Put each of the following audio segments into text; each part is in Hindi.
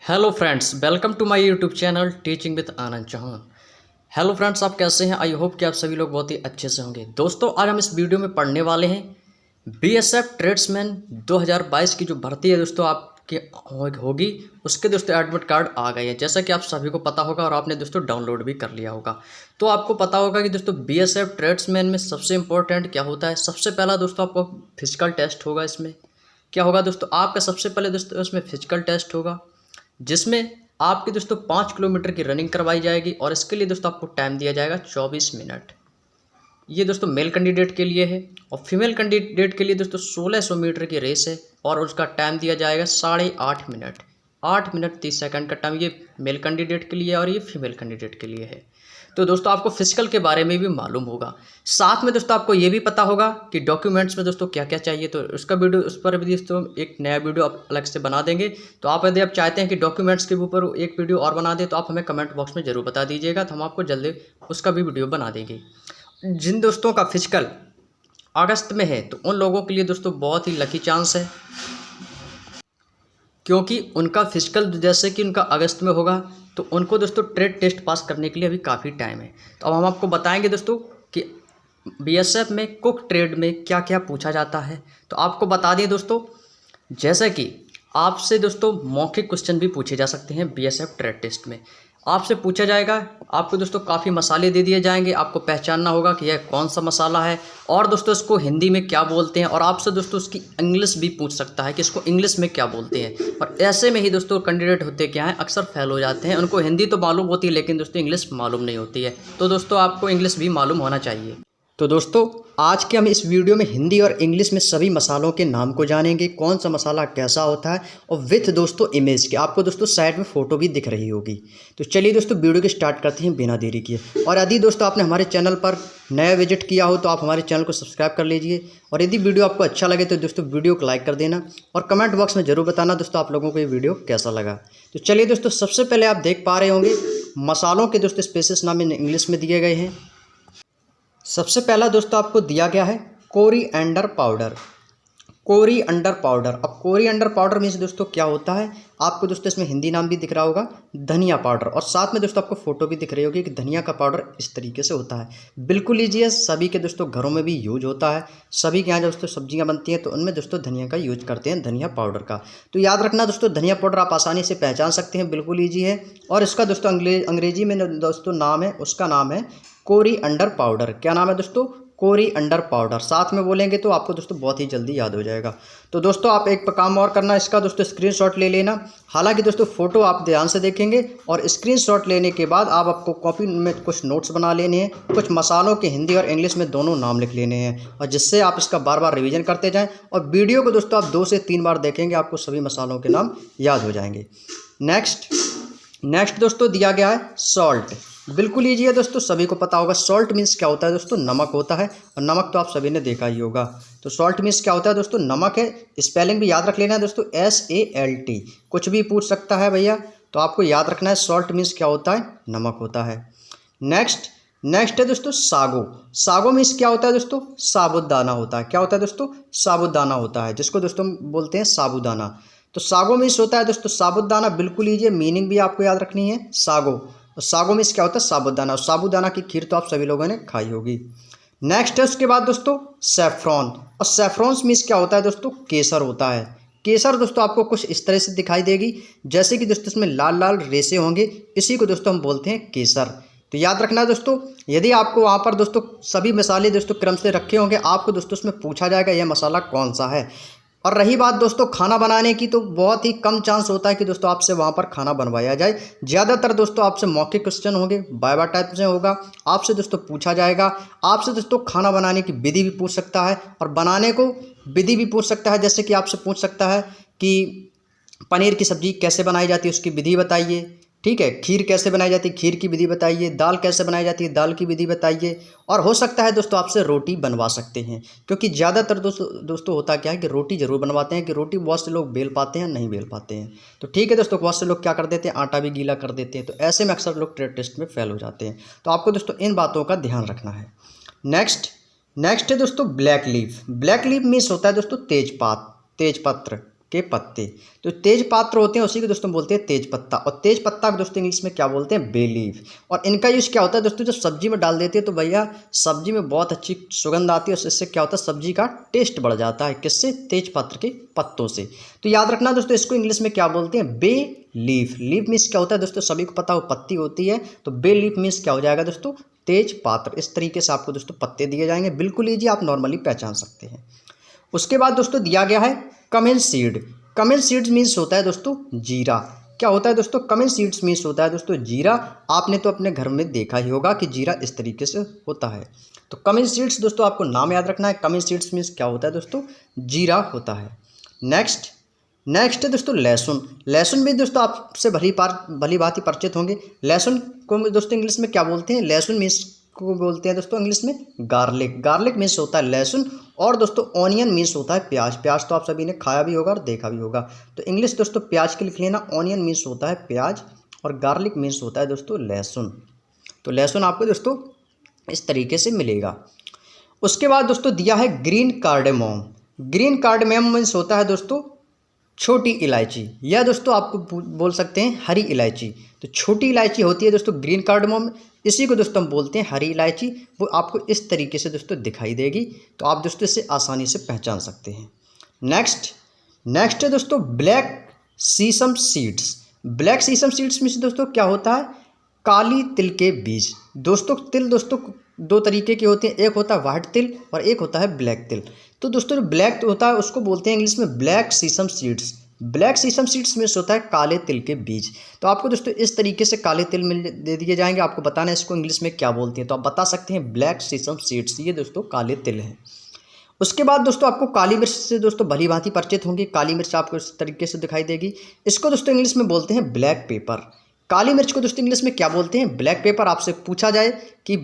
Hello friends, welcome to my YouTube channel teaching with Anand Chauhan. Hello friends, आप कैसे हैं? आई होप कि आप सभी लोग बहुत ही अच्छे से होंगे। दोस्तों, आज हम इस वीडियो में पढ़ने वाले हैं बीएसएफ ट्रेड्समैन 2022 की जो भर्ती है दोस्तों आपकी होगी, उसके दोस्तों एडमिट कार्ड आ गए हैं। जैसा कि आप सभी को पता होगा और आपने दोस्तों डाउनलोड भी कर लिया होगा। तो आपको पता होगा कि दोस्तों बीएसएफ ट्रेड्समैन में सबसे इंपॉर्टेंट क्या होता है। सबसे पहला दोस्तों आपको फिजिकल टेस्ट होगा। इसमें क्या होगा दोस्तों, आपका सबसे पहले दोस्तों इसमें फिजिकल टेस्ट होगा, जिसमें आपकी दोस्तों 5 किलोमीटर की रनिंग करवाई जाएगी और इसके लिए दोस्तों आपको टाइम दिया जाएगा 24 मिनट। ये दोस्तों मेल कैंडिडेट के लिए है और फीमेल कैंडिडेट के लिए दोस्तों 1600 मीटर की रेस है और उसका टाइम दिया जाएगा 8.5 मिनट। 8 मिनट 30 सेकंड का टाइम ये मेल कैंडिडेट के लिए और ये फीमेल कैंडिडेट के लिए है। तो दोस्तों आपको फिजिकल के बारे में भी मालूम होगा। साथ में दोस्तों आपको ये भी पता होगा कि डॉक्यूमेंट्स में दोस्तों क्या क्या चाहिए। तो उसका वीडियो, उस पर भी दोस्तों एक नया वीडियो आप अलग से बना देंगे। तो आप यदि आप चाहते हैं कि डॉक्यूमेंट्स के ऊपर एक वीडियो और बना दें तो आप हमें कमेंट बॉक्स में ज़रूर बता दीजिएगा, तो हम आपको जल्दी उसका भी वीडियो बना देंगे। जिन दोस्तों का फिजिकल अगस्त में है तो उन लोगों के लिए दोस्तों बहुत ही लकी चांस है, क्योंकि उनका फिजिकल जैसे कि उनका अगस्त में होगा तो उनको दोस्तों ट्रेड टेस्ट पास करने के लिए अभी काफ़ी टाइम है। तो अब हम आपको बताएंगे दोस्तों कि बीएसएफ में कुक ट्रेड में क्या क्या पूछा जाता है। तो आपको बता दें दोस्तों, जैसे कि आपसे दोस्तों मौखिक क्वेश्चन भी पूछे जा सकते हैं बीएसएफ ट्रेड टेस्ट में। आपसे पूछा जाएगा, आपको दोस्तों काफ़ी मसाले दे दिए जाएंगे, आपको पहचानना होगा कि यह कौन सा मसाला है और दोस्तों इसको हिंदी में क्या बोलते हैं। और आपसे दोस्तों उसकी इंग्लिश भी पूछ सकता है कि इसको इंग्लिश में क्या बोलते हैं। और ऐसे में ही दोस्तों कैंडिडेट होते क्या हैं, अक्सर फेल हो जाते हैं। उनको हिंदी तो मालूम होती है लेकिन दोस्तों इंग्लिश मालूम नहीं होती है। तो दोस्तों आपको इंग्लिश भी मालूम होना चाहिए। तो दोस्तों आज के हम इस वीडियो में हिंदी और इंग्लिश में सभी मसालों के नाम को जानेंगे, कौन सा मसाला कैसा होता है, और विथ दोस्तों इमेज के। आपको दोस्तों साइड में फ़ोटो भी दिख रही होगी। तो चलिए दोस्तों वीडियो की स्टार्ट करते हैं बिना देरी किए। और यदि दोस्तों आपने हमारे चैनल पर नया विजिट किया हो तो आप हमारे चैनल को सब्सक्राइब कर लीजिए। और यदि वीडियो आपको अच्छा लगे तो दोस्तों वीडियो को लाइक कर देना और कमेंट बॉक्स में ज़रूर बताना दोस्तों आप लोगों को ये वीडियो कैसा लगा। तो चलिए दोस्तों, सबसे पहले आप देख पा रहे होंगे मसालों के दोस्तों स्पेसिस नाम इंग्लिश में दिए गए हैं। सबसे पहला दोस्तों आपको दिया गया है कोरिएंडर पाउडर। Coriander powder. अब कोरिएंडर पाउडर मीन्स दोस्तों क्या होता है, आपको दोस्तों इसमें हिंदी नाम भी दिख रहा होगा, धनिया पाउडर। और साथ में दोस्तों आपको फोटो भी दिख रही होगी कि धनिया का पाउडर इस तरीके से होता है। बिल्कुल ईजी, सभी के दोस्तों घरों में भी यूज होता है। सभी के यहाँ दोस्तों सब्जियाँ बनती हैं तो उनमें दोस्तों धनिया का यूज करते हैं, धनिया पाउडर का। तो याद रखना दोस्तों, धनिया पाउडर आप आसानी से पहचान सकते हैं, बिल्कुल ईजी है। और इसका दोस्तों अंग्रेजी में दोस्तों नाम है, उसका नाम है कोरिएंडर पाउडर। क्या नाम है दोस्तों? Coriander powder. साथ में बोलेंगे तो आपको दोस्तों बहुत ही जल्दी याद हो जाएगा। तो दोस्तों आप एक काम और करना, इसका दोस्तों स्क्रीनशॉट ले लेना। हालांकि दोस्तों फोटो आप ध्यान से देखेंगे और स्क्रीनशॉट लेने के बाद आपको कॉपी में कुछ नोट्स बना लेने हैं, कुछ मसालों के हिंदी और इंग्लिश में दोनों नाम लिख लेने हैं, और जिससे आप इसका बार बार रिवीजन करते जाएँ। और वीडियो को दोस्तों आप 2 से 3 बार देखेंगे, आपको सभी मसालों के नाम याद हो जाएंगे। नेक्स्ट दोस्तों दिया गया है सॉल्ट। बिल्कुल ईजी है दोस्तों, सभी को पता होगा सॉल्ट मीन्स क्या होता है दोस्तों, नमक होता है। और नमक तो आप सभी ने देखा ही होगा। तो सॉल्ट मीन्स क्या होता है दोस्तों, नमक है। स्पेलिंग भी याद रख लेना है दोस्तों, SALT। कुछ भी पूछ सकता है भैया, तो आपको याद रखना है सॉल्ट मीन्स क्या होता है, नमक होता है। नेक्स्ट है दोस्तों सागो। सागो मीन्स क्या होता है दोस्तों, साबुदाना होता है। क्या होता है दोस्तों, साबुदाना होता है, जिसको दोस्तों बोलते हैं साबुदाना। तो सागो मीन्स होता है दोस्तों साबुदाना। बिल्कुल ईजी, मीनिंग भी आपको याद रखनी है, सागो। और सागो मीन्स क्या होता है, साबुदाना। और साबुदाना की खीर तो आप सभी लोगों ने खाई होगी। नेक्स्ट है उसके बाद दोस्तों सैफ्रॉन। और सैफ्रॉन मीन्स क्या होता है दोस्तों, केसर होता है। केसर दोस्तों आपको कुछ इस तरह से दिखाई देगी, जैसे कि दोस्तों इसमें लाल लाल रेसे होंगे, इसी को दोस्तों हम बोलते हैं केसर। तो याद रखना है दोस्तों, यदि आपको वहाँ पर दोस्तों सभी मसाले दोस्तों क्रम से रखे होंगे, आपको दोस्तों उसमें पूछा जाएगा यह मसाला कौन सा है। और रही बात दोस्तों खाना बनाने की, तो बहुत ही कम चांस होता है कि दोस्तों आपसे वहाँ पर खाना बनवाया जाए। ज़्यादातर दोस्तों आपसे मौखिक क्वेश्चन होंगे, बाय टाइप से होगा। आपसे दोस्तों पूछा जाएगा, आपसे दोस्तों खाना बनाने की विधि भी पूछ सकता है और बनाने को विधि भी पूछ सकता है। जैसे कि आपसे पूछ सकता है कि पनीर की सब्ज़ी कैसे बनाई जाती है, उसकी विधि बताइए। ठीक है, खीर कैसे बनाई जाती है, खीर की विधि बताइए। दाल कैसे बनाई जाती है, दाल की विधि बताइए। और हो सकता है दोस्तों आपसे रोटी बनवा सकते हैं, क्योंकि ज़्यादातर दोस्तों होता क्या है कि रोटी ज़रूर बनवाते हैं, कि रोटी बहुत से लोग बेल पाते हैं, नहीं बेल पाते हैं। तो ठीक है दोस्तों, बहुत से लोग क्या कर देते हैं, आटा भी गीला कर देते हैं। तो ऐसे में अक्सर लोग ट्रेड टेस्ट में फेल हो जाते हैं। तो आपको दोस्तों इन बातों का ध्यान रखना है। नेक्स्ट है दोस्तों black leaf. Black leaf means होता है दोस्तों तेजपत्र। के पत्ते। तो तेज पात्र होते हैं उसी को दोस्तों बोलते हैं तेज पत्ता, और तेज पत्ता को दोस्तों इंग्लिश में क्या बोलते हैं? Bay leaf. और इनका यूज़ क्या होता है दोस्तों? जब सब्जी में डाल देते हैं तो भैया सब्जी में बहुत अच्छी सुगंध आती है, उससे क्या होता है? सब्जी का टेस्ट बढ़ जाता है। किससे? तेज पत्र के पत्तों से। तो याद रखना दोस्तों, इसको इंग्लिश में क्या बोलते हैं? Bay leaf. लीफ मीन्स क्या होता है दोस्तों? सभी को पता हो पत्ती होती है, तो बे लीफ मीन्स क्या हो जाएगा दोस्तों? तेज पात्र। इस तरीके से आपको दोस्तों पत्ते दिए जाएंगे, बिल्कुल ईजी, आप नॉर्मली पहचान सकते हैं। उसके बाद दोस्तों दिया गया है cumin seed. Cumin seeds means होता है दोस्तों जीरा। क्या होता है दोस्तों? कमिन सीड्स मीन्स होता है दोस्तों जीरा। आपने तो अपने घर में देखा ही होगा कि जीरा इस तरीके से होता है। तो कमिन सीड्स दोस्तों आपको नाम याद रखना है। कमिन सीड्स मीन्स क्या होता है दोस्तों? जीरा होता है। नेक्स्ट है दोस्तों लहसुन। लहसुन भी दोस्तों आपसे भली भांति परिचित होंगे। लहसुन को दोस्तों इंग्लिश में क्या बोलते हैं? लहसुन मीन्स को बोलते हैं दोस्तों इंग्लिश में गार्लिक। गार्लिक मीन्स होता है लहसुन, और दोस्तों ऑनियन मीन्स होता है प्याज। प्याज तो आप सभी ने खाया भी होगा और देखा भी होगा। तो इंग्लिश दोस्तों प्याज के लिख लेना, ऑनियन मीन्स होता है प्याज, और गार्लिक मीन्स होता है दोस्तों लहसुन। तो लहसुन आपको दोस्तों इस तरीके से मिलेगा। उसके बाद दोस्तों दिया है green cardamom. Green cardamom means होता है दोस्तों छोटी इलायची, या दोस्तों आपको बोल सकते हैं हरी इलायची। तो छोटी इलायची होती है दोस्तों ग्रीन कार्डेमोम, इसी को दोस्तों हम बोलते हैं हरी इलायची। वो आपको इस तरीके से दोस्तों दिखाई देगी, तो आप दोस्तों इसे आसानी से पहचान सकते हैं। नेक्स्ट है दोस्तों ब्लैक सीसम सीड्स। ब्लैक सीसम सीड्स में से दोस्तों क्या होता है? काली तिल के बीज। दोस्तों तिल दोस्तों दो तरीके के होते हैं, एक होता है वाइट तिल और एक होता है ब्लैक तिल। तो दोस्तों जो ब्लैक होता है उसको बोलते हैं इंग्लिश में ब्लैक सीसम सीड्स। ब्लैक सीसम सीड्स में होता है काले तिल के बीज। तो आपको दोस्तों इस तरीके से काले तिल मिल दे दिए जाएंगे, आपको बताना है इसको इंग्लिश में क्या बोलते हैं। तो आप बता सकते हैं ब्लैक सीसम सीड्स, ये दोस्तों काले तिल हैं। उसके बाद दोस्तों आपको काली मिर्च से दोस्तों भली भांति परिचित होंगे। काली मिर्च आपको इस तरीके से दिखाई देगी, इसको दोस्तों इंग्लिश में बोलते हैं ब्लैक पेपर। काली मिर्च को दोस्तों इंग्लिश में क्या बोलते हैं? Black pepper. आपसे पूछा जाए कि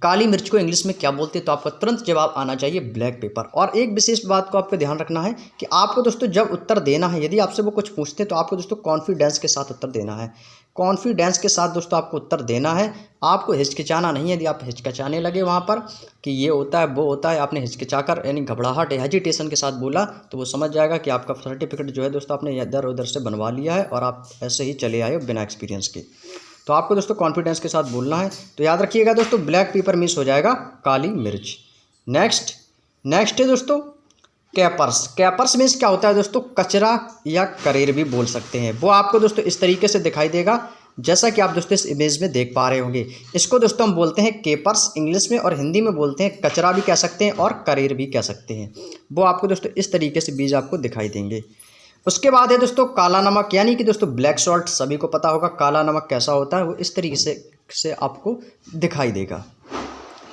काली मिर्च को इंग्लिश में क्या बोलते हैं, तो आपका तुरंत जवाब आना चाहिए ब्लैक पेपर। और एक विशेष बात को आपको ध्यान रखना है कि आपको दोस्तों जब उत्तर देना है, यदि आपसे वो कुछ पूछते हैं तो आपको दोस्तों कॉन्फिडेंस के साथ उत्तर देना है। कॉन्फिडेंस के साथ दोस्तों आपको उत्तर देना है, आपको हिचकिचाना नहीं है। यदि आप हिचकिचाने लगे वहाँ पर कि ये होता है वो होता है, आपने हिचकिचाकर यानी घबराहट हेजिटेशन के साथ बोला, तो वो समझ जाएगा कि आपका सर्टिफिकेट जो है दोस्तों आपने इधर उधर से बनवा लिया है और आप ऐसे ही चले आए हो बिना एक्सपीरियंस के। तो आपको दोस्तों कॉन्फिडेंस के साथ बोलना है। तो याद रखिएगा दोस्तों ब्लैक पेपर मीन्स हो जाएगा काली मिर्च। नेक्स्ट है दोस्तों कैपर्स। कैपर्स मीन्स क्या होता है दोस्तों? कचरा या करेर भी बोल सकते हैं। वो आपको दोस्तों इस तरीके से दिखाई देगा जैसा कि आप दोस्तों इस इमेज में देख पा रहे होंगे। इसको दोस्तों हम बोलते हैं केपर्स इंग्लिश में, और हिंदी में बोलते हैं कचरा भी कह सकते हैं और करेर भी कह सकते हैं। वो आपको दोस्तों इस तरीके से बीज आपको दिखाई देंगे। उसके बाद है दोस्तों काला नमक, यानी कि दोस्तों ब्लैक सॉल्ट। सभी को पता होगा काला नमक कैसा होता है, वो इस तरीके से आपको दिखाई देगा।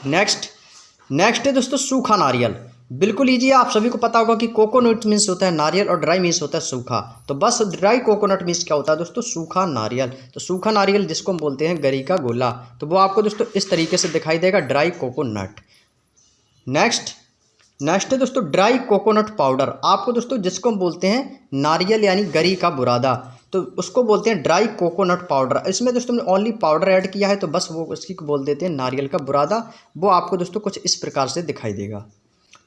नेक्स्ट है दोस्तों सूखा नारियल। बिल्कुल ईजी है, आप सभी को पता होगा कि कोकोनट मीन्स होता है नारियल और ड्राई मीन्स होता है सूखा। तो बस ड्राई कोकोनट मीन्स क्या होता है दोस्तों? सूखा नारियल। तो सूखा नारियल जिसको हम बोलते हैं गरी का गोला, तो वो आपको दोस्तों इस तरीके से दिखाई देगा, ड्राई कोकोनट। नेक्स्ट है दोस्तों ड्राई कोकोनट पाउडर। आपको दोस्तों जिसको हम बोलते हैं नारियल यानी गरी का बुरादा, तो उसको बोलते हैं ड्राई कोकोनट पाउडर। इसमें दोस्तों हमने ओनली पाउडर ऐड किया है, तो बस वो उसकी को बोल देते हैं नारियल का बुरादा। वो आपको दोस्तों कुछ इस प्रकार से दिखाई देगा।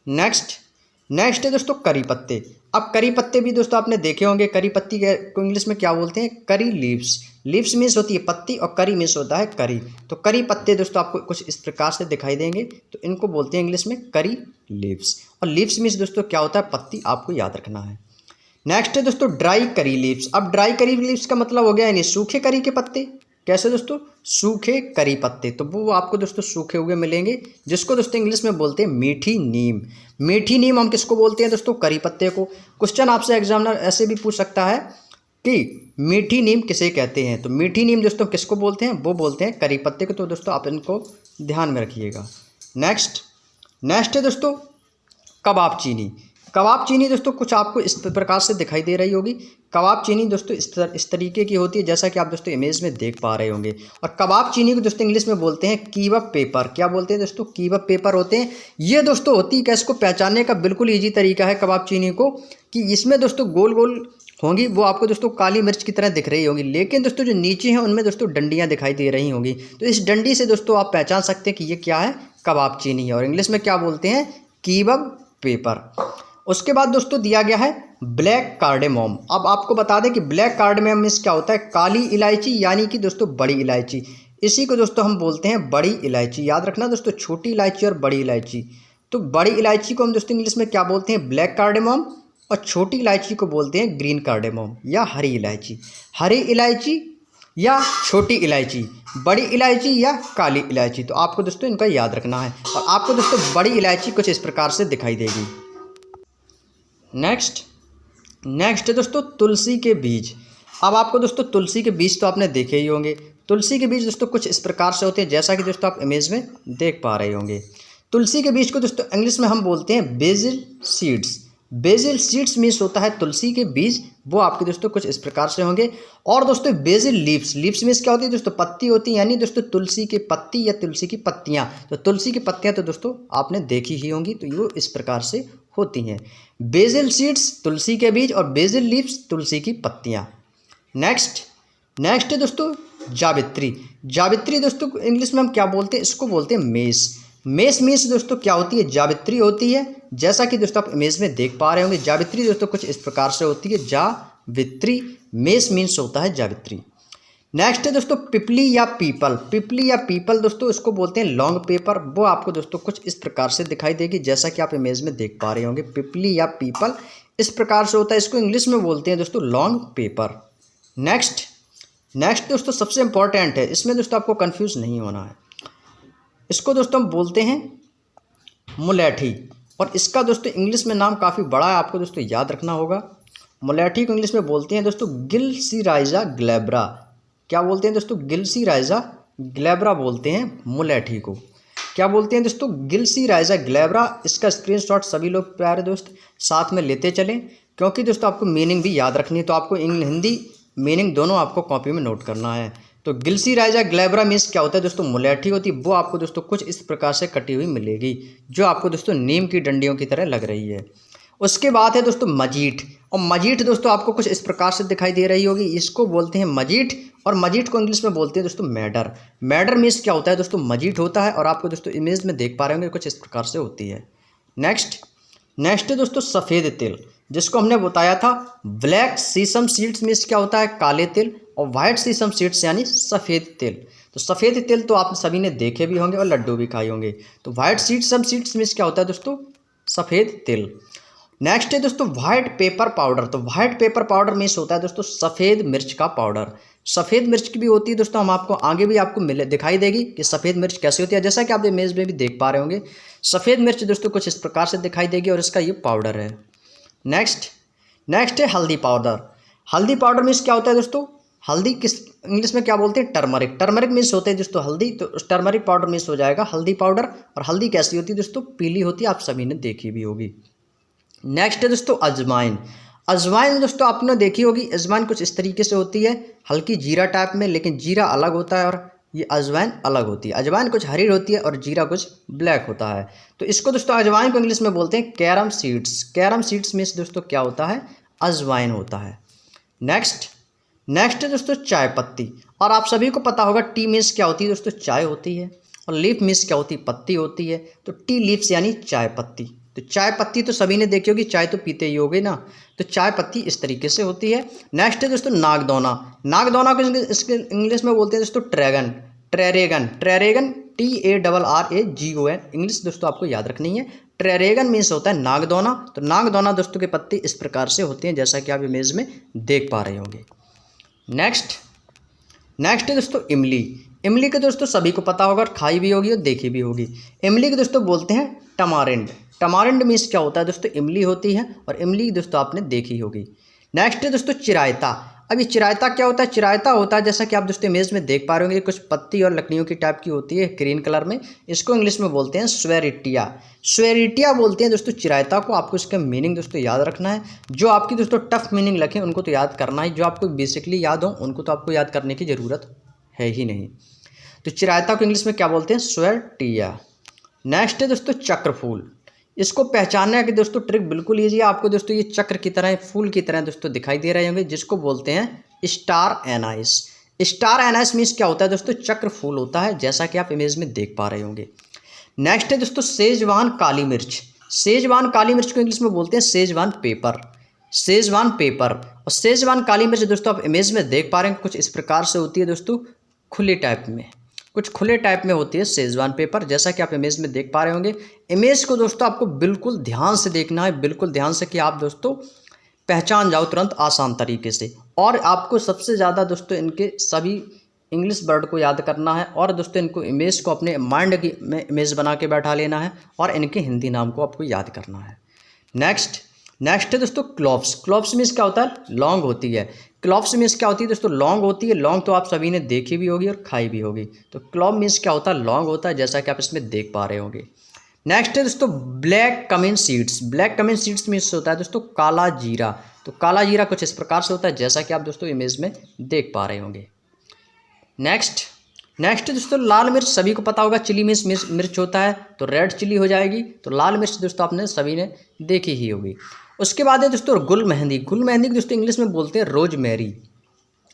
नेक्स्ट है दोस्तों करी पत्ते। अब करी पत्ते भी दोस्तों आपने देखे होंगे। करी पत्ती को इंग्लिश में क्या बोलते हैं? Curry leaves. लीव्स मीन्स होती है पत्ती और करी मीन्स होता है करी। तो करी पत्ते दोस्तों आपको कुछ इस प्रकार से दिखाई देंगे, तो इनको बोलते हैं इंग्लिश में करी लीव्स। और लीव्स मीन्स दोस्तों क्या होता है? पत्ती, आपको याद रखना है। नेक्स्ट है दोस्तों ड्राई करी लीव्स। अब ड्राई करी लीव्स का मतलब हो गया यानी सूखे करी के पत्ते। कैसे दोस्तों? सूखे करी पत्ते। तो वो आपको दोस्तों सूखे हुए मिलेंगे, जिसको दोस्तों इंग्लिश में बोलते हैं मीठी नीम। मीठी नीम हम किसको बोलते हैं दोस्तों? करी पत्ते को। क्वेश्चन आपसे एग्जामिनर ऐसे भी पूछ सकता है कि मीठी नीम किसे कहते हैं? तो मीठी नीम दोस्तों किसको बोलते हैं? वो बोलते हैं करी पत्ते को। तो दोस्तों आप इनको ध्यान में रखिएगा। नेक्स्ट है दोस्तों कबाब चीनी। कबाब चीनी दोस्तों कुछ आपको इस प्रकार से दिखाई दे रही होगी। कबाब चीनी दोस्तों इस तरीके की होती है, जैसा कि आप दोस्तों इमेज में देख पा रहे होंगे। और कबाब चीनी को दोस्तों इंग्लिश में बोलते हैं कीवअप पेपर। क्या बोलते हैं दोस्तों? कीवअप पेपर होते हैं। ये दोस्तों होती है, क्या इसको पहचानने का बिल्कुल ईजी तरीका है कबाब चीनी को, कि इसमें दोस्तों गोल गोल होंगी, वो आपको दोस्तों काली मिर्च की तरह दिख रही होंगी, लेकिन दोस्तों जो नीचे हैं उनमें दोस्तों डंडियाँ दिखाई दे रही होंगी। तो इस डंडी से दोस्तों आप पहचान सकते हैं कि ये क्या है? कबाब चीनी है। और इंग्लिश में क्या बोलते हैं? कीवअप पेपर। उसके बाद दोस्तों दिया गया है ब्लैक कार्डेमोम। अब आपको बता दें कि ब्लैक कार्डेमोम मीन्स क्या होता है, काली इलायची यानी कि दोस्तों बड़ी इलायची। इसी को दोस्तों हम बोलते हैं बड़ी इलायची। याद रखना दोस्तों, छोटी इलायची और बड़ी इलायची। तो बड़ी इलायची को हम दोस्तों इंग्लिश में क्या बोलते हैं, ब्लैक कार्डेमोम, और छोटी इलायची को बोलते हैं ग्रीन कार्डेमोम या हरी इलायची। हरी इलायची या छोटी इलायची, बड़ी इलायची या काली इलायची। तो आपको दोस्तों इनका याद रखना है। और आपको दोस्तों बड़ी इलायची कुछ इस प्रकार से दिखाई देगी। नेक्स्ट है दोस्तों तुलसी के बीज। अब आपको दोस्तों तुलसी के बीज तो आपने देखे ही होंगे। तुलसी के बीज दोस्तों कुछ इस प्रकार से होते हैं, जैसा कि दोस्तों आप इमेज में देख पा रहे होंगे। तुलसी के बीज को दोस्तों इंग्लिश में हम बोलते हैं BECIL seeds. BECIL seeds means होता है तुलसी के बीज, वो आपके दोस्तों कुछ इस प्रकार से होंगे। और दोस्तों बेसिल लीव्स, लीव्स मीन्स क्या होती है दोस्तों, पत्ती होती है, यानी दोस्तों तुलसी की पत्ती या तुलसी की पत्तियां। तो तुलसी की पत्तियां तो दोस्तों आपने देखी ही होंगी, तो ये इस प्रकार से होती हैं। बेसिल सीड्स तुलसी के बीज और बेसिल लीव्स तुलसी की पत्तियां। नेक्स्ट है दोस्तों जावित्री। जावित्री दोस्तों इंग्लिश में हम क्या बोलते हैं, इसको बोलते हैं मेस। मेस मीन्स दोस्तों क्या होती है, जावित्री होती है, जैसा कि दोस्तों आप इमेज में देख पा रहे होंगे। जावित्री दोस्तों कुछ इस प्रकार से होती है, जावित्री। मेस मीन्स होता है जावित्री। नेक्स्ट है दोस्तों पिपली या पीपल। पिपली या पीपल दोस्तों इसको बोलते हैं लॉन्ग पेपर, वो आपको दोस्तों कुछ इस प्रकार से दिखाई देगी, जैसा कि आप इमेज में देख पा रहे होंगे। पिपली या पीपल इस प्रकार से होता है, इसको इंग्लिश में बोलते हैं दोस्तों लॉन्ग पेपर। नेक्स्ट दोस्तों सबसे इंपॉर्टेंट है, इसमें दोस्तों आपको कंफ्यूज नहीं होना है। इसको दोस्तों हम बोलते हैं मुलेठी, और इसका दोस्तों इंग्लिश में नाम काफ़ी बड़ा है, आपको दोस्तों याद रखना होगा। मुलेठी को इंग्लिश में बोलते हैं दोस्तों गिलसीराइजा ग्लैब्रा। क्या बोलते हैं दोस्तों, गिलसीराइजा ग्लैब्रा बोलते हैं मुलेठी को। क्या बोलते हैं दोस्तों, गिलसीराइजा ग्लैब्रा। इसका स्क्रीनशॉट सभी लोग प्यारे दोस्त साथ में लेते चलें, क्योंकि दोस्तों आपको मीनिंग भी याद रखनी है, तो आपको हिंदी मीनिंग दोनों आपको कॉपी में नोट करना है। तो गिलसीराइजा ग्लैब्रा मीन्स क्या होता है दोस्तों, मुलेठी होती है, वो आपको दोस्तों कुछ इस प्रकार से कटी हुई मिलेगी, जो आपको दोस्तों नीम की डंडियों की तरह लग रही है। उसके बाद है दोस्तों मजीठ, और मजीठ दोस्तों आपको कुछ इस प्रकार से दिखाई दे रही होगी, इसको बोलते हैं मजीठ, और मजीठ को इंग्लिश में बोलते हैं दोस्तों मैडर। मैडर मीन्स क्या होता है दोस्तों, मजीठ होता है, और आपको दोस्तों इमेज में देख पा रहे होंगे कुछ इस प्रकार से होती है। नेक्स्ट है दोस्तों सफ़ेद तिल, जिसको हमने बताया था ब्लैक सीसम सीड्स मीन्स क्या होता है, काले तिल, और वाइट सीसम सीड्स यानी सफ़ेद तिल। तो सफ़ेद तिल तो आप सभी ने देखे भी होंगे और लड्डू भी खाए होंगे। तो वाइट सीसम सीड्स मीन्स क्या होता है दोस्तों, सफ़ेद तिल। नेक्स्ट है दोस्तों वाइट पेपर पाउडर। तो वाइट पेपर पाउडर मीन्स होता है दोस्तों सफ़ेद मिर्च का पाउडर। सफ़ेद मिर्च की भी होती है दोस्तों, हम आपको आगे भी आपको दिखाई देगी कि सफ़ेद मिर्च कैसे होती है, जैसा कि आप इमेज में भी देख पा रहे होंगे। सफ़ेद मिर्च दोस्तों कुछ इस प्रकार से दिखाई देगी, और इसका ये पाउडर है। नेक्स्ट है हल्दी पाउडर। हल्दी पाउडर मीन्स क्या होता है दोस्तों, हल्दी किस इंग्लिश में क्या बोलते हैं, टर्मरिक। टर्मरिक मीन्स होते हैं दोस्तों हल्दी, तो टर्मरिक पाउडर मीन्स हो जाएगा हल्दी पाउडर। और हल्दी कैसी होती है दोस्तों, पीली होती है, आप सभी ने देखी भी होगी। नेक्स्ट है दोस्तों अजवाइन। अजवाइन दोस्तों आपने देखी होगी, अजवाइन कुछ इस तरीके से होती है, हल्की जीरा टाइप में, लेकिन जीरा अलग होता है और ये अजवाइन अलग होती है। अजवाइन कुछ हरी होती है और जीरा कुछ ब्लैक होता है। तो इसको दोस्तों अजवाइन को इंग्लिश में बोलते हैं carom seeds. Carom seeds means दोस्तों क्या होता है, अजवाइन होता है। नेक्स्ट है दोस्तों चाय पत्ती, और आप सभी को पता होगा टी मीन्स क्या होती है दोस्तों, चाय होती है, और लीफ मीन्स क्या होती है, पत्ती होती है। तो टी लीव्स यानी चाय पत्ती। तो चाय पत्ती तो सभी ने देखी होगी, चाय तो पीते ही होगे ना, तो चाय पत्ती इस तरीके से होती है। नेक्स्ट है दोस्तों नागदौना। नागदौना को इसके इंग्लिश में बोलते हैं दोस्तों ट्रैगन। ट्रेरेगन TARRAGON इंग्लिश दोस्तों आपको याद रखनी है। ट्रेरेगन मीन्स होता है नागदौना। तो नागदौना दोस्तों के पत्ते इस प्रकार से होते हैं, जैसा कि आप इमेज में देख पा रहे होंगे। नेक्स्ट है दोस्तों इमली। इमली के दोस्तों सभी को पता होगा, खाई भी होगी और देखी भी होगी। इमली के दोस्तों बोलते हैं टमारिंड। टमारिंड मीन्स क्या होता है दोस्तों, इमली होती है, और इमली दोस्तों आपने देखी होगी। नेक्स्ट है दोस्तों चिरायता। अब ये चिरायता क्या होता है, चिरायता होता है जैसा कि आप दोस्तों इमेज में देख पा रहे होंगे, कुछ पत्ती और लकड़ियों की टाइप की होती है ग्रीन कलर में। इसको इंग्लिश में बोलते हैं स्वेरिटिया। स्वेरिटिया बोलते हैं दोस्तों चिरायता को। आपको इसका मीनिंग दोस्तों याद रखना है। जो आपकी दोस्तों टफ मीनिंग लिखे उनको तो याद करना है, जो आपको बेसिकली याद हो उनको तो आपको याद करने की ज़रूरत है ही नहीं। तो चिरायता को इंग्लिश में क्या बोलते हैं, स्वेरिटिया। नेक्स्ट है दोस्तों चक्र फूल। इसको पहचानने की दोस्तों ट्रिक बिल्कुल ईजी है। आपको दोस्तों ये चक्र की तरह, फूल की तरह दोस्तों दिखाई दे रहे होंगे, जिसको बोलते हैं star anise. Star anise means क्या होता है दोस्तों, चक्र फूल होता है, जैसा कि आप इमेज में देख पा रहे होंगे। नेक्स्ट है दोस्तों सेजवान काली मिर्च। सेजवान काली मिर्च को इंग्लिश में बोलते हैं सेजवान पेपर, सेजवान पेपर। और सेजवान काली मिर्च दोस्तों आप इमेज में देख पा रहे हैं कुछ इस प्रकार से होती है दोस्तों, खुले टाइप में, कुछ खुले टाइप में होती है सेजवान पेपर, जैसा कि आप इमेज में देख पा रहे होंगे। इमेज को दोस्तों आपको बिल्कुल ध्यान से देखना है, बिल्कुल ध्यान से, कि आप दोस्तों पहचान जाओ तुरंत आसान तरीके से। और आपको सबसे ज़्यादा दोस्तों इनके सभी इंग्लिश वर्ड को याद करना है, और दोस्तों इनको इमेज को अपने माइंड की में इमेज बना के बैठा लेना है, और इनके हिंदी नाम को आपको याद करना है। नेक्स्ट है दोस्तों क्लोव्स। क्लोव्स मीन्स क्या होता है, लौंग होती है। क्लोव्स मीन्स क्या होती है दोस्तों, लौंग होती है। लौंग तो आप सभी ने देखी भी होगी और खाई भी होगी। तो क्लोव मीन्स क्या होता है, लौंग होता है, जैसा कि आप इसमें देख पा रहे होंगे। नेक्स्ट है दोस्तों black cumin seeds. Black cumin seeds means होता है दोस्तों काला जीरा। तो काला जीरा कुछ इस प्रकार से होता है, जैसा कि आप दोस्तों इमेज में देख पा रहे होंगे। नेक्स्ट दोस्तों लाल मिर्च, सभी को पता होगा चिली मिर्च होता है, तो रेड चिली हो जाएगी। तो लाल मिर्च दोस्तों आपने सभी ने देखी ही होगी। उसके बाद है दोस्तों गुल मेहंदी। गुल मेहंदी दोस्तों इंग्लिश में बोलते हैं रोजमेरी।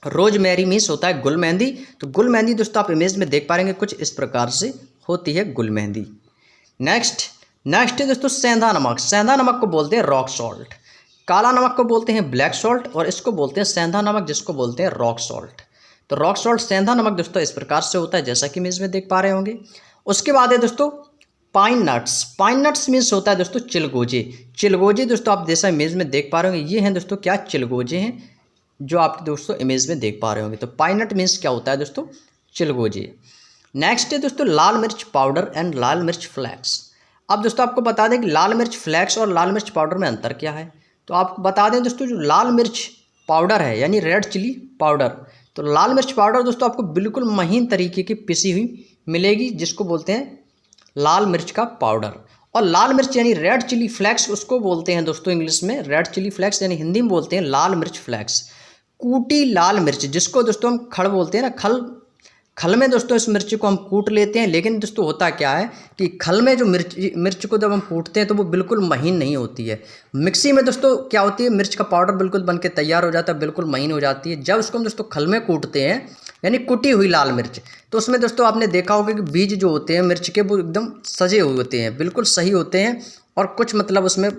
रोजमेरी मीन्स होता है गुल मेहंदी। तो गुल मेहंदी दोस्तों आप इमेज में देख पाएंगे कुछ इस प्रकार से होती है गुल मेहंदी। नेक्स्ट है दोस्तों सेंधा नमक। सेंधा नमक को बोलते हैं रॉक सॉल्ट। काला नमक को बोलते हैं ब्लैक सॉल्ट, और इसको बोलते हैं सेंधा नमक, जिसको बोलते हैं रॉक सॉल्ट। तो रॉक सॉल्ट सेंधा नमक दोस्तों इस प्रकार से होता है, जैसा कि इमेज में देख पा रहे होंगे। उसके बाद है दोस्तों pine nuts. Pine nuts means होता है दोस्तों चिलगोजे। चिलगोजे दोस्तों आप जैसा इमेज में देख पा रहे होंगे, ये हैं दोस्तों क्या, चिलगोजे हैं, जो आप दोस्तों इमेज में देख पा रहे होंगे। तो पाइन नट मीन्स क्या होता है दोस्तों, चिलगोजे। नेक्स्ट है दोस्तों लाल मिर्च पाउडर एंड लाल मिर्च फ्लैक्स। अब दोस्तों आपको बता दें कि लाल मिर्च फ्लैक्स और लाल मिर्च पाउडर में अंतर क्या है। तो आपको बता दें दोस्तों, जो लाल मिर्च पाउडर है यानी रेड चिली पाउडर, तो लाल मिर्च पाउडर दोस्तों आपको बिल्कुल महीन तरीके की पिसी हुई मिलेगी, जिसको बोलते हैं लाल मिर्च का पाउडर। और लाल मिर्च यानी रेड चिली फ्लैक्स, उसको बोलते हैं दोस्तों इंग्लिश में रेड चिली फ्लैक्स, यानी हिंदी में बोलते हैं लाल मिर्च फ्लैक्स। कूटी लाल मिर्च, जिसको दोस्तों हम खड़ बोलते हैं ना, खल में दोस्तों इस मिर्च को हम कूट लेते हैं। लेकिन दोस्तों होता क्या है कि खल में जो मिर्च को जब हम कूटते हैं तो वो बिल्कुल महीन नहीं होती है। मिक्सी में दोस्तों क्या होती है, मिर्च का पाउडर बिल्कुल बन के तैयार हो जाता है, बिल्कुल महीन हो जाती है। जब उसको हम दोस्तों खल में कूटते हैं यानी कुटी हुई लाल मिर्च, तो उसमें दोस्तों आपने देखा होगा कि बीज जो होते हैं मिर्च के वो एकदम सजे हुए होते हैं, बिल्कुल सही होते हैं, और कुछ मतलब उसमें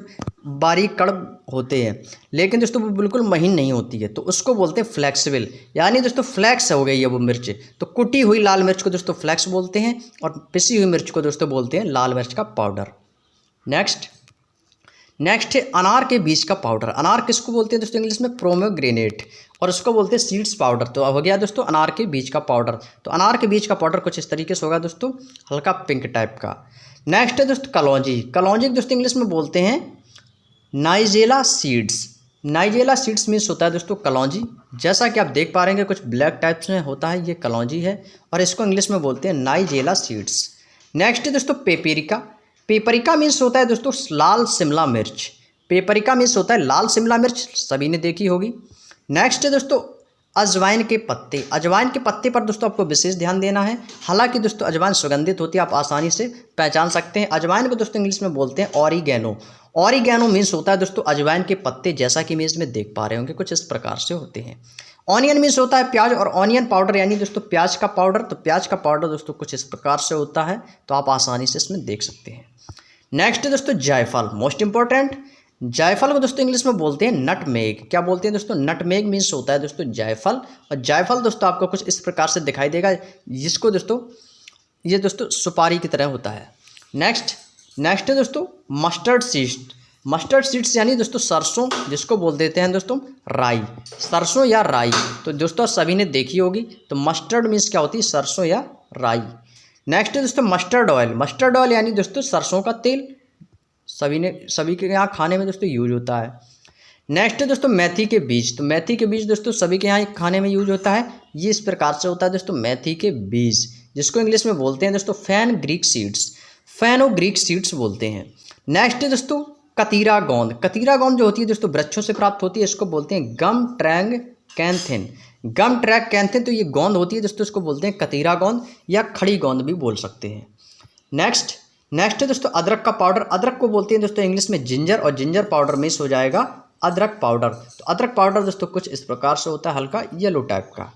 बारीक कड़ब होते हैं, लेकिन दोस्तों वो बिल्कुल महीन नहीं होती है। तो उसको बोलते हैं फ्लेक्सिबल, यानी दोस्तों फ्लैक्स हो गई है वो मिर्च। तो कुटी हुई लाल मिर्च को दोस्तों फ्लैक्स बोलते हैं, और पिसी हुई मिर्च को दोस्तों बोलते हैं लाल मिर्च का पाउडर। नेक्स्ट है अनार के बीज का पाउडर। अनार किसको बोलते हैं दोस्तों इंग्लिश में, प्रोमोग्रेनेट, और उसको बोलते हैं सीड्स पाउडर। तो हो गया दोस्तों अनार के बीज का पाउडर। तो अनार के बीज का पाउडर कुछ इस तरीके से होगा दोस्तों, हल्का पिंक टाइप का। नेक्स्ट है दोस्तों कलौंजी। कलौंजी दोस्तों इंग्लिश में बोलते हैं nigella seeds. Nigella seeds means होता है दोस्तों कलौंजी। जैसा कि आप देख पा रहे हैं कुछ ब्लैक टाइप्स में होता है, ये कलौंजी है, और इसको इंग्लिश में बोलते हैं नाइजेला सीड्स। नेक्स्ट है दोस्तों पेपरिका। पेपरिका मीन्स होता है दोस्तों लाल शिमला मिर्च। पेपरिका मीन्स होता है लाल शिमला मिर्च, सभी ने देखी होगी। नेक्स्ट है दोस्तों अजवाइन के पत्ते। अजवाइन के पत्ते पर दोस्तों आपको विशेष ध्यान देना है। हालांकि दोस्तों अजवाइन सुगंधित होती है, आप आसानी से पहचान सकते हैं। अजवाइन को दोस्तों इंग्लिश में बोलते हैं ऑरिगेनो। ऑरिगेनो मीन्स होता है दोस्तों अजवाइन के पत्ते, जैसा कि इमेज में देख पा रहे होंगे कुछ इस प्रकार से होते हैं। ऑनियन मीन्स होता है प्याज, और ऑनियन पाउडर यानी दोस्तों प्याज का पाउडर। तो प्याज का पाउडर दोस्तों कुछ इस प्रकार से होता है, तो आप आसानी से इसमें देख सकते हैं। नेक्स्ट है दोस्तों जायफल, मोस्ट इंपॉर्टेंट। जायफल को दोस्तों इंग्लिश में बोलते हैं नटमेग। क्या बोलते हैं दोस्तों, नटमेग मीन्स होता है दोस्तों जायफल। और जायफल दोस्तों आपको कुछ इस प्रकार से दिखाई देगा, जिसको दोस्तों ये दोस्तों सुपारी की तरह होता है। नेक्स्ट है दोस्तों मस्टर्ड सीड्स। मस्टर्ड सीड्स यानी दोस्तों सरसों, जिसको बोल देते हैं दोस्तों राई, सरसों या राई। तो दोस्तों सभी ने देखी होगी। तो मस्टर्ड मीन्स क्या होती है, सरसों या राई। नेक्स्ट है दोस्तों मस्टर्ड ऑयल। मस्टर्ड ऑयल यानी दोस्तों सरसों का तेल, सभी के यहाँ खाने में दोस्तों यूज होता है। नेक्स्ट है दोस्तों मेथी के बीज। तो मेथी के बीज दोस्तों सभी के यहाँ खाने में यूज होता है। ये इस प्रकार से होता है दोस्तों मेथी के बीज, जिसको इंग्लिश में बोलते हैं दोस्तों फेनग्रीक सीड्स, फेनोग्रीक सीड्स बोलते हैं। नेक्स्ट है दोस्तों कतीरा गोंद। कतीरा गोंद जो होती है दोस्तों वृक्षों से प्राप्त होती है, इसको बोलते हैं गम ट्रैंग कैंथिन। गम ट्रैंग कैंथिन, तो ये गोंद होती है दोस्तों, इसको बोलते हैं कतीरा गोंद या खड़ी गोंद भी बोल सकते हैं। नेक्स्ट है दोस्तों अदरक का पाउडर। अदरक को बोलते हैं दोस्तों इंग्लिश में जिंजर, और जिंजर पाउडर मिक्स हो जाएगा अदरक पाउडर। तो अदरक पाउडर दोस्तों कुछ इस प्रकार से होता है, हल्का येलो टाइप का।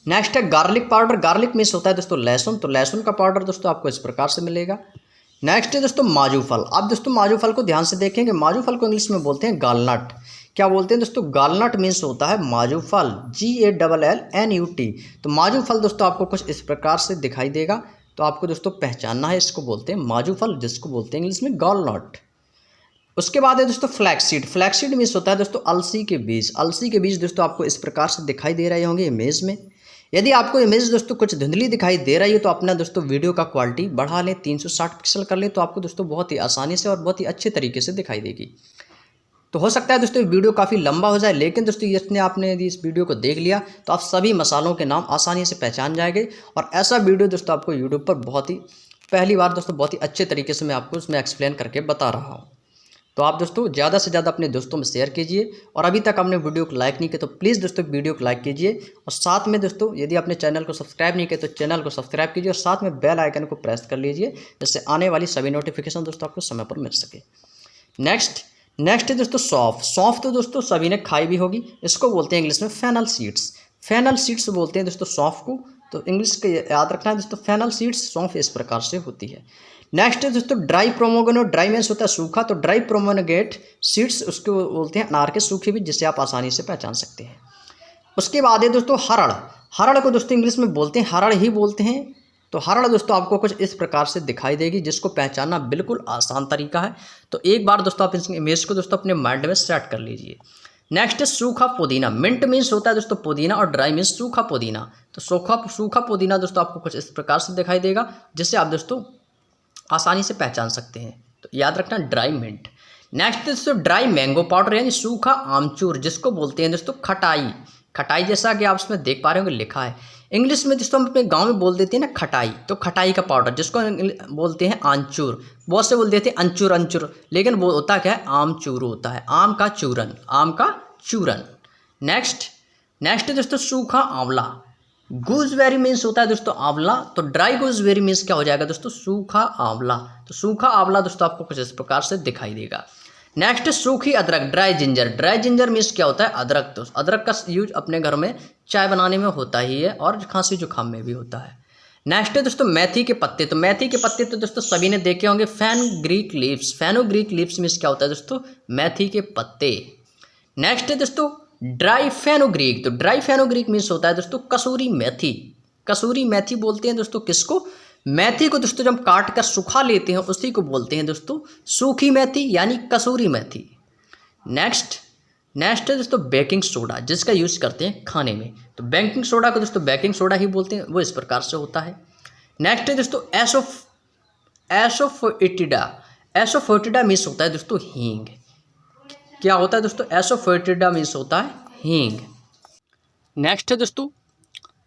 नेक्स्ट है गार्लिक पाउडर। गार्लिक मिक्स होता है दोस्तों लहसुन। तो लहसुन का पाउडर दोस्तों आपको इस प्रकार से मिलेगा। नेक्स्ट है दोस्तों माजू फल। आप दोस्तों माजू फल को ध्यान से देखेंगे, माजू फल को इंग्लिश में बोलते हैं गालनट। क्या बोलते हैं दोस्तों? गालनट मीन्स होता है माजू फल, GALLNUT। तो माजू फल दोस्तों आपको कुछ इस प्रकार से दिखाई देगा, तो आपको दोस्तों पहचानना है, इसको बोलते हैं माजू फल, जिसको बोलते हैं इंग्लिश में गालनट। उसके बाद है दोस्तों फ्लैक्सीड। फ्लैक्सीड मीन्स होता है दोस्तों अलसी के बीज। अलसी के बीज दोस्तों आपको इस प्रकार से दिखाई दे रहे होंगे इमेज में। यदि आपको इमेज दोस्तों कुछ धुंधली दिखाई दे रही है तो अपना दोस्तों वीडियो का क्वालिटी बढ़ा लें, 360 पिक्सल कर लें, तो आपको दोस्तों बहुत ही आसानी से और बहुत ही अच्छे तरीके से दिखाई देगी। तो हो सकता है दोस्तों वीडियो काफ़ी लंबा हो जाए, लेकिन दोस्तों इसने आपने यदि इस वीडियो को देख लिया तो आप सभी मसालों के नाम आसानी से पहचान जाएंगे। और ऐसा वीडियो दोस्तों आपको यूट्यूब पर बहुत ही पहली बार दोस्तों बहुत ही अच्छे तरीके से मैं आपको उसमें एक्सप्लेन करके बता रहा हूँ। तो आप दोस्तों ज़्यादा से ज़्यादा अपने दोस्तों में शेयर कीजिए, और अभी तक आपने वीडियो को लाइक नहीं किया तो प्लीज़ दोस्तों वीडियो को लाइक कीजिए, और साथ में दोस्तों यदि आपने चैनल को सब्सक्राइब नहीं किया तो चैनल को सब्सक्राइब कीजिए, और साथ में बेल आइकन को प्रेस कर लीजिए, जिससे आने वाली सभी नोटिफिकेशन दोस्तों आपको समय पर मिल सके। नेक्स्ट है दोस्तों सौंफ। सौंफ तो दोस्तों सभी ने खाई भी होगी, इसको बोलते हैं इंग्लिश में फेनल सीड्स। फेनल सीड्स बोलते हैं दोस्तों सौंफ को, तो इंग्लिश का याद रखना है दोस्तों, फेनल सीड्स सौंफ इस प्रकार से होती है। नेक्स्ट है दोस्तों ड्राई प्रोमोग्रेनेट। ड्राई मीन्स होता है सूखा, तो ड्राई प्रोमोग्रेनेट सीड्स उसको बोलते हैं अनार के सूखे बीज, जिसे आप आसानी से पहचान सकते हैं। उसके बाद है दोस्तों हरड़। हरड़ को दोस्तों इंग्लिश में बोलते हैं, हरड़ ही बोलते हैं। तो हरड़ दोस्तों आपको कुछ इस प्रकार से दिखाई देगी, जिसको पहचानना बिल्कुल आसान तरीका है। तो एक बार दोस्तों आप इस इमेज को दोस्तों अपने माइंड में सेट कर लीजिए। नेक्स्ट है सूखा पुदीना। मिंट मीन्स होता है दोस्तों पुदीना, और ड्राई मीन्स सूखा पुदीना। तो सूखा पुदीना दोस्तों आपको कुछ इस प्रकार से दिखाई देगा, जिससे आप दोस्तों आसानी से पहचान सकते हैं। तो याद रखना ड्राई मिंट। नेक्स्ट दोस्तों ड्राई मैंगो पाउडर, यानी सूखा आमचूर, जिसको बोलते हैं दोस्तों खटाई। खटाई जैसा कि आप उसमें देख पा रहे होंगे लिखा है। इंग्लिश में दोस्तों हम अपने गांव में बोल देते हैं ना खटाई, तो खटाई का पाउडर, जिसको बोलते हैं आमचूर। बहुत से बोल देते हैं अंचूर, लेकिन वो होता क्या है? आमचूर होता है, आम का चूरन। नेक्स्ट दोस्तों सूखा आंवला। गूजबेरी मीन्स होता है दोस्तों आंवला, तो ड्राई गूजबेरी मीन्स क्या हो जाएगा दोस्तों? सूखा आंवला। तो सूखा आंवला दोस्तों आपको कुछ इस प्रकार से दिखाई देगा। नेक्स्ट सूखी अदरक, dry ginger. Dry ginger means क्या होता है? अदरक। तो अदरक का यूज अपने घर में चाय बनाने में होता ही है, और खांसी जुकाम में भी होता है। नेक्स्ट है दोस्तों मेथी के पत्ते। तो मेथी के पत्ते तो दोस्तों सभी ने देखे होंगे, fenugreek leaves. Fenugreek leaves means क्या होता है दोस्तों? मेथी के पत्ते। नेक्स्ट है दोस्तों ड्राई फेनुग्रीक। तो ड्राई फेनुग्रीक मीन्स होता है दोस्तों कसूरी मेथी। कसूरी मेथी बोलते हैं दोस्तों किसको? मेथी को दोस्तों जब काट कर सुखा लेते हैं उसी को बोलते हैं दोस्तों सूखी मेथी, यानी कसूरी मेथी। नेक्स्ट है दोस्तों बेकिंग सोडा, जिसका यूज़ करते हैं खाने में। तो बेकिंग सोडा को दोस्तों बेकिंग सोडा ही बोलते हैं, वो इस प्रकार से होता है। नेक्स्ट है दोस्तों एसोफोइटिडा। एसोफोइटिडा मीन्स होता है दोस्तों हींग। क्या होता है दोस्तों? एसोफोइटिडा मीन्स होता है हींग। नेक्स्ट है दोस्तों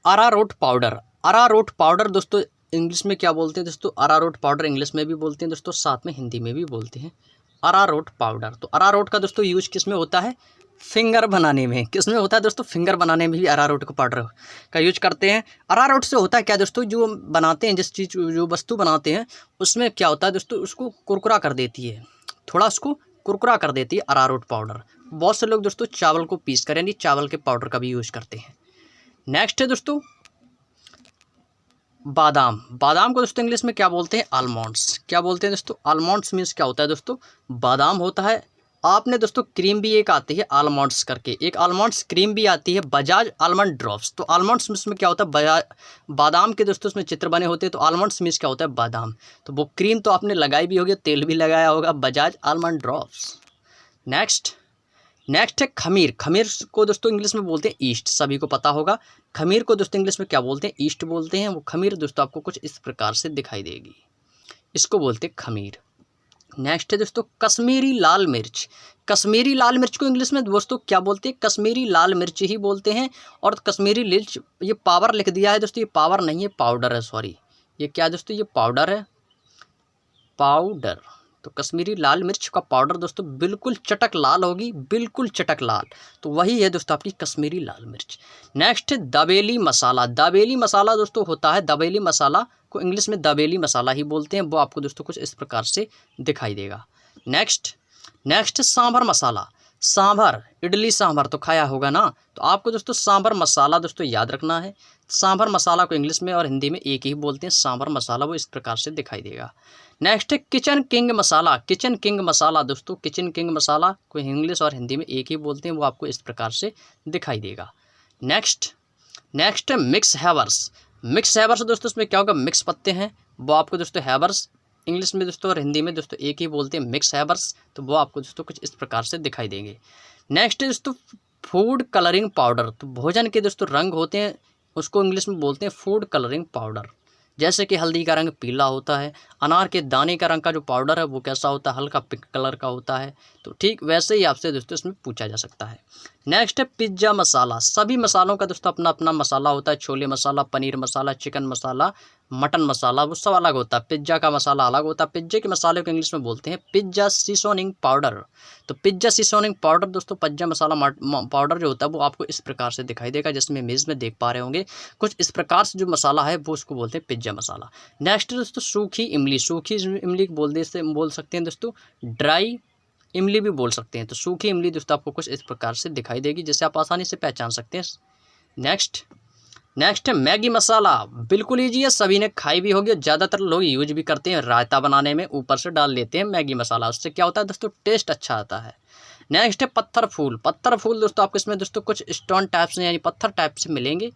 अरारोट पाउडर। अरारोट पाउडर दोस्तों इंग्लिश में क्या बोलते हैं दोस्तों? अरारोट पाउडर इंग्लिश में भी बोलते हैं दोस्तों, साथ में हिंदी में भी बोलते हैं अरारोट पाउडर। तो अरारोट का दोस्तों यूज किस में होता है? फिंगर बनाने में। किस में होता है दोस्तों? फिंगर बनाने में भी अरारोट का पाउडर का यूज करते हैं। अरारोट से होता है क्या दोस्तों? जो बनाते हैं जो वस्तु बनाते हैं उसमें क्या होता है दोस्तों? उसको कुरकुरा कर देती है, थोड़ा उसको कुरकुरा कर देती है अरारोट पाउडर। बहुत से लोग दोस्तों चावल को पीस कर, यानी चावल के पाउडर का भी यूज करते हैं। नेक्स्ट है दोस्तों बादाम। बादाम को दोस्तों इंग्लिश में क्या बोलते हैं? आलमंड्स। क्या बोलते हैं दोस्तों? आलमंड्स मीन्स क्या होता है दोस्तों? बादाम होता है। आपने दोस्तों क्रीम भी एक आती है आलमंड्स करके, एक आलमंड्स क्रीम भी आती है, बजाज आलमंड ड्रॉप्स। तो आलमंड्स मीन्स में क्या होता है? बादाम के दोस्तों उसमें चित्र बने होते हैं, तो आलमंड्स मीन्स क्या होता है? बादाम। तो वो क्रीम तो आपने लगाई भी होगी, तेल भी लगाया होगा, बजाज आलमंड ड्रॉप्स। नेक्स्ट है खमीर। खमीर को दोस्तों इंग्लिश में बोलते हैं ईस्ट, सभी को पता होगा। खमीर को दोस्तों इंग्लिश में क्या बोलते हैं? ईस्ट बोलते हैं। वो खमीर दोस्तों आपको कुछ इस प्रकार से दिखाई देगी, इसको बोलते हैं खमीर। नेक्स्ट है दोस्तों कश्मीरी लाल मिर्च। कश्मीरी लाल मिर्च को इंग्लिश में दोस्तों क्या बोलते हैं? कश्मीरी लाल मिर्च ही बोलते हैं। और कश्मीरी मिर्च, ये पावर लिख दिया है दोस्तों, ये पावर नहीं है, पाउडर है, सॉरी। ये क्या है दोस्तों? ये पाउडर है, पाउडर। तो कश्मीरी लाल मिर्च का पाउडर दोस्तों बिल्कुल चटक लाल होगी, बिल्कुल चटक लाल। तो वही है दोस्तों आपकी कश्मीरी लाल मिर्च। नेक्स्ट है दबेली मसाला। दबेली मसाला दोस्तों होता है, दबेली मसाला को इंग्लिश में दबेली मसाला ही बोलते हैं। वो आपको दोस्तों कुछ इस प्रकार से दिखाई देगा। नेक्स्ट है सांभर मसाला। सांभर, इडली सांभर तो खाया होगा ना, तो आपको दोस्तों सांभर मसाला दोस्तों याद रखना है। सांभर मसाला को इंग्लिश में और हिंदी में एक ही बोलते हैं, सांभर मसाला, वो इस प्रकार से दिखाई देगा। नेक्स्ट है किचन किंग मसाला। किचन किंग मसाला दोस्तों, किचन किंग मसाला को इंग्लिश और हिंदी में एक ही बोलते हैं, वो आपको इस प्रकार से दिखाई देगा। नेक्स्ट है मिक्स हैवर्स। मिक्स हैवर्स दोस्तों इसमें क्या होगा, मिक्स पत्ते हैं, वो आपको दोस्तों हैवर्स इंग्लिश में दोस्तों और हिंदी में दोस्तों एक ही बोलते हैं, मिक्स हैवर्स, तो वो आपको दोस्तों कुछ इस प्रकार से दिखाई देंगे। नेक्स्ट है दोस्तों फूड कलरिंग पाउडर। तो भोजन के दोस्तों रंग होते हैं, उसको इंग्लिश में बोलते हैं फूड कलरिंग पाउडर। जैसे कि हल्दी का रंग पीला होता है, अनार के दाने का रंग का जो पाउडर है वो कैसा होता है, हल्का पिंक कलर का होता है। तो ठीक वैसे ही आपसे दोस्तों इसमें पूछा जा सकता है। नेक्स्ट है पिज्ज़ा मसाला। सभी मसालों का दोस्तों अपना अपना मसाला होता है, छोले मसाला, पनीर मसाला, चिकन मसाला, मटन मसाला, वो सब अलग होता है। पिज्ज़ा का मसाला अलग होता है। पिज्जे के मसाले को इंग्लिश में बोलते हैं पिज्ज़ा सीजनिंग पाउडर। तो पिज्ज़ा सीजनिंग पाउडर दोस्तों, पिज्ज़ा मसाला पाउडर जो होता है वो आपको इस प्रकार से दिखाई देगा, जिसमें इमेज में देख पा रहे होंगे कुछ इस प्रकार से जो मसाला है वो उसको बोलते हैं पिज्ज़ा मसाला। नेक्स्ट दोस्तों सूखी इमली। सूखी इमली बोल सकते हैं दोस्तों ड्राई इमली भी बोल सकते हैं। तो सूखी इमली दोस्तों आपको कुछ इस प्रकार से दिखाई देगी, जिसे आप आसानी से पहचान सकते हैं। नेक्स्ट है मैगी मसाला। बिल्कुल ईजी है, सभी ने खाई भी होगी, ज़्यादातर लोग यूज भी करते हैं रायता बनाने में, ऊपर से डाल लेते हैं मैगी मसाला, उससे क्या होता है दोस्तों टेस्ट अच्छा आता है। नेक्स्ट है पत्थर फूल। पत्थर फूल दोस्तों आपको इसमें दोस्तों कुछ स्टोन टाइप से यानी पत्थर टाइप से मिलेंगे,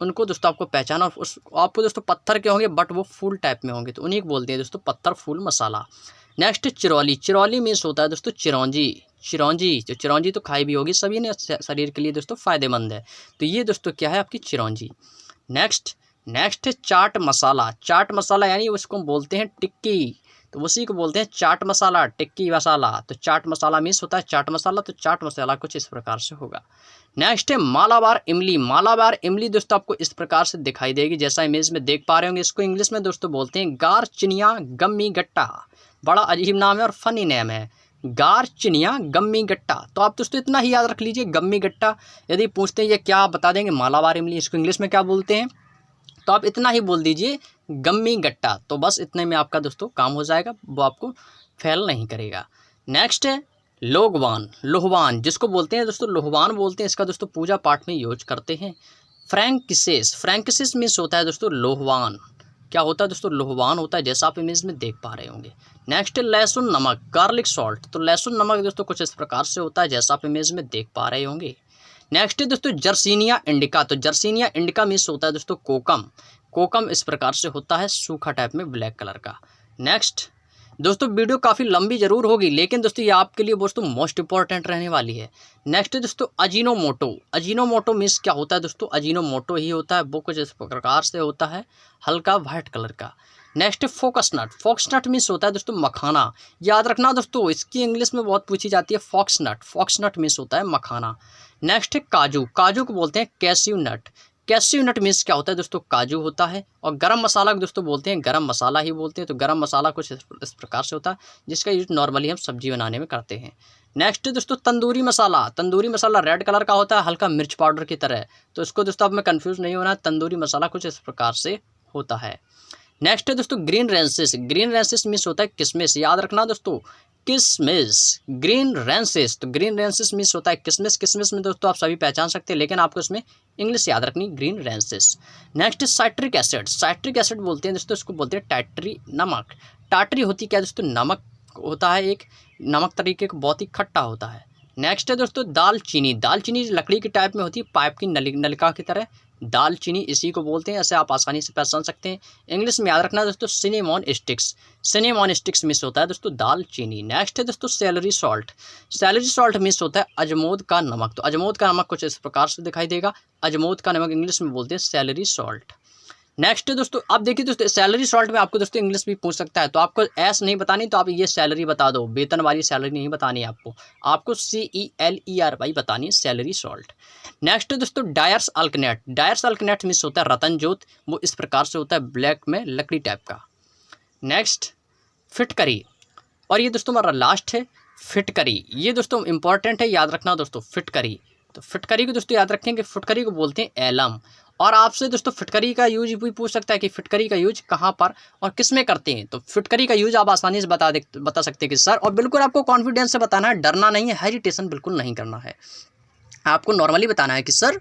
उनको दोस्तों आपको पहचाना, और उस आपको दोस्तों पत्थर के होंगे बट वो फूल टाइप में होंगे, तो उन्हीं को बोलते हैं दोस्तों पत्थर फूल मसाला। नेक्स्ट चिरौली। चिरौली मीन्स होता है दोस्तों चिरौंजी। जो चिरौंजी तो खाई भी होगी सभी ने, शरीर के लिए दोस्तों फायदेमंद है। तो ये दोस्तों क्या है आपकी चिरौंजी। नेक्स्ट है चाट मसाला। चाट मसाला यानी उसको बोलते हैं टिक्की, तो उसी को बोलते हैं चाट मसाला, टिक्की मसाला। तो चाट मसाला मीन्स होता है चाट मसाला, तो चाट मसाला कुछ इस प्रकार से होगा। नेक्स्ट है मालाबार इमली। मालाबार इमली दोस्तों आपको इस प्रकार से दिखाई देगी, जैसा इमेज में देख पा रहे होंगे। इसको इंग्लिश में दोस्तों बोलते हैं गार चिनिया गम्मी गट्टा। बड़ा अजीब नाम है और फनी नेम है, गार चिनिया गम्मी गट्टा। तो आप दोस्तों इतना ही याद रख लीजिए, गम्मी गट्टा। यदि पूछते हैं ये क्या, आप बता देंगे मालाबार इमली, इसको इंग्लिश में क्या बोलते हैं, तो आप इतना ही बोल दीजिए गम्मी गट्टा। तो बस इतने में आपका दोस्तों काम हो जाएगा, वो आपको फेल नहीं करेगा। नेक्स्ट है लोगवान। लोहवान जिसको बोलते हैं दोस्तों लोहवान बोलते हैं, इसका दोस्तों पूजा पाठ में यूज करते हैं। फ्रैंकिसिस मीन्स होता है दोस्तों लोहवान। क्या होता है दोस्तों लोहवान होता है, जैसा आप इमेज में देख पा रहे होंगे। नेक्स्ट है लहसुन नमक, गार्लिक सॉल्ट। तो लहसुन नमक दोस्तों कुछ इस प्रकार से होता है, जैसा आप इमेज में देख पा रहे होंगे। नेक्स्ट है दोस्तों जर्सीनिया इंडिका। तो जर्सीनिया इंडिका मीन्स होता है दोस्तों कोकम। कोकम इस प्रकार से होता है, सूखा टाइप में ब्लैक कलर का। नेक्स्ट दोस्तों वीडियो काफ़ी लंबी जरूर होगी, लेकिन दोस्तों ये आपके लिए दोस्तों मोस्ट इंपॉर्टेंट रहने वाली है। नेक्स्ट है दोस्तों अजीनोमोटो। अजीनोमोटो मीन्स क्या होता है दोस्तों, अजीनोमोटो ही होता है, वो कुछ इस प्रकार से होता है, हल्का वाइट कलर का। नेक्स्ट है फोक्सनट। फोक्सनट मीन्स होता है दोस्तों मखाना। याद रखना दोस्तों, इसकी इंग्लिश में बहुत पूछी जाती है फोक्सनट। फोक्सनट मीन्स होता है मखाना। नेक्स्ट है काजू। काजू को बोलते हैं कैस्यू नट। कैस्यू नट मीन्स क्या होता है दोस्तों, काजू होता है। और गरम मसाला को दोस्तों बोलते हैं गरम मसाला ही बोलते हैं। तो गरम मसाला कुछ इस प्रकार से होता है, जिसका यूज नॉर्मली हम सब्जी बनाने में करते हैं। नेक्स्ट दोस्तों तंदूरी मसाला। तंदूरी मसाला रेड कलर का होता है, हल्का मिर्च पाउडर की तरह। तो इसको दोस्तों आप में कन्फ्यूज नहीं होना, तंदूरी मसाला कुछ इस प्रकार से होता है। नेक्स्ट है दोस्तों green Rensis. Green Rensis means होता है किशमिश। याद रखना दोस्तों किशमिश, ग्रीन रेंसिस। तो ग्रीन रेंसिस मीन्स होता है किशमिश। किशमिश में दोस्तों आप सभी पहचान सकते हैं, लेकिन आपको इसमें इंग्लिश याद रखनी, ग्रीन रेंसिस। Next citric acid. Citric acid बोलते हैं दोस्तों, इसको बोलते हैं टाटरी नमक। टाटरी होती क्या दोस्तों, नमक होता है, एक नमक तरीके का बहुत ही खट्टा होता है। नेक्स्ट है दोस्तों दालचीनी। दालचीनी लकड़ी की टाइप में होती है, पाइप की नलिका की तरह। दालचीनी इसी को बोलते हैं, ऐसे आप आसानी से पहचान सकते हैं। इंग्लिश में याद रखना दोस्तों cinnamon sticks. Cinnamon sticks miss होता है दोस्तों दालचीनी। नेक्स्ट है दोस्तों salary salt. Salary salt miss होता है अजमोद का नमक। तो अजमोद का नमक कुछ इस प्रकार से दिखाई देगा, अजमोद का नमक इंग्लिश में बोलते हैं सैलरी सॉल्ट। नेक्स्ट दोस्तों आप देखिए दोस्तों सैलरी सॉल्ट में आपको दोस्तों इंग्लिश भी पूछ सकता है, तो आपको एस नहीं बतानी, तो आप ये सैलरी बता दो, वेतन वाली सैलरी नहीं बतानी है आपको CELERY बतानी है, सैलरी सॉल्ट। नेक्स्ट दोस्तों डायर्स अल्कनेट। डायर्स अल्कनेट मीन्स होता है रतन जोत, वो इस प्रकार से होता है ब्लैक में लकड़ी टाइप का। नेक्स्ट फिटकरी, और ये दोस्तों हमारा लास्ट है फिटकरी। ये दोस्तों इंपॉर्टेंट है, याद रखना दोस्तों फिटकरी। तो फिटकरी को दोस्तों याद रखेंगे, फिटकरी को बोलते हैं एलम। और आपसे दोस्तों फिटकरी का यूज भी पूछ सकता है कि फिटकरी का यूज कहाँ पर और किस में करते हैं। तो फिटकरी का यूज आप आसानी से बता सकते हैं कि सर, और बिल्कुल आपको कॉन्फिडेंस से बताना है, डरना नहीं है, हेजिटेशन बिल्कुल नहीं करना है। आपको नॉर्मली बताना है कि सर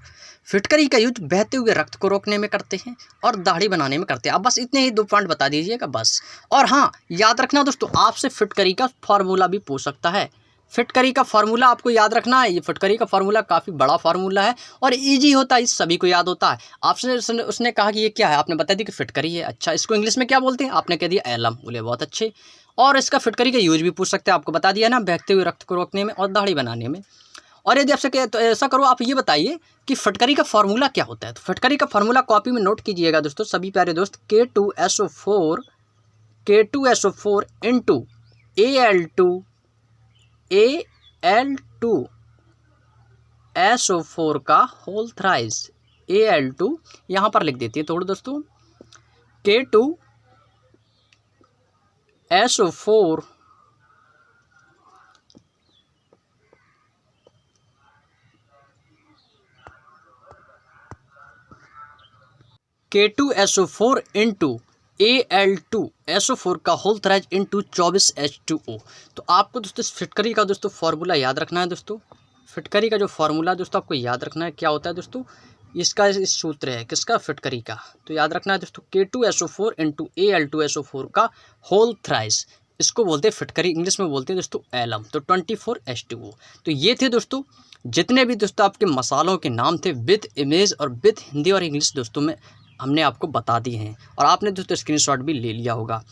फिटकरी का यूज बहते हुए रक्त को रोकने में करते हैं और दाढ़ी बनाने में करते हैं। आप बस इतने ही 2 पॉइंट बता दीजिएगा बस। और हाँ, याद रखना दोस्तों, आपसे फिटकरी का फार्मूला भी पूछ सकता है। फिटकरी का फार्मूला आपको याद रखना है। ये फिटकरी का फार्मूला काफ़ी बड़ा फार्मूला है और इजी होता है, इस सभी को याद होता है। आपसे उसने कहा कि ये क्या है, आपने बता दी कि फिटकरी है। अच्छा, इसको इंग्लिश में क्या बोलते हैं, आपने कह दिया एलम। बोले बहुत अच्छे। और इसका फिटकरी का यूज भी पूछ सकते हैं, आपको बता दिया ना, बहते हुए रक्त को रोकने में और दाढ़ी बनाने में। और यदि आपसे कहे तो ऐसा करो, आप ये बताइए कि फटकरी का फार्मूला क्या होता है। तो फटकरी का फार्मूला कॉपी में नोट कीजिएगा दोस्तों, सभी प्यारे दोस्त। K2SO4 इंटू Al2SO4 का होल थ्राइस। Al2 यहाँ पर लिख देती है थोड़ा दोस्तों, K2SO4 K2SO4 इंटू Al2SO4 का होल थ्राइस इंटू 24H2O। तो आपको दोस्तों इस फिटकरी का दोस्तों फार्मूला याद रखना है दोस्तों। फिटकरी का जो फार्मूला दोस्तों आपको याद रखना है, क्या होता है दोस्तों, इसका इस सूत्र है किसका, फिटकरी का। तो याद रखना है दोस्तों, K2SO4 इंटू Al2SO4 का होल थ्राइस, इसको बोलते हैं फिटकरी, इंग्लिश में बोलते हैं दोस्तों एलम। तो 24H2O। तो ये थे दोस्तों जितने भी दोस्तों आपके मसालों के नाम थे, विद इमेज और विद हिंदी और इंग्लिश दोस्तों में हमने आपको बता दिए हैं और आपने दोस्तों स्क्रीनशॉट भी ले लिया होगा।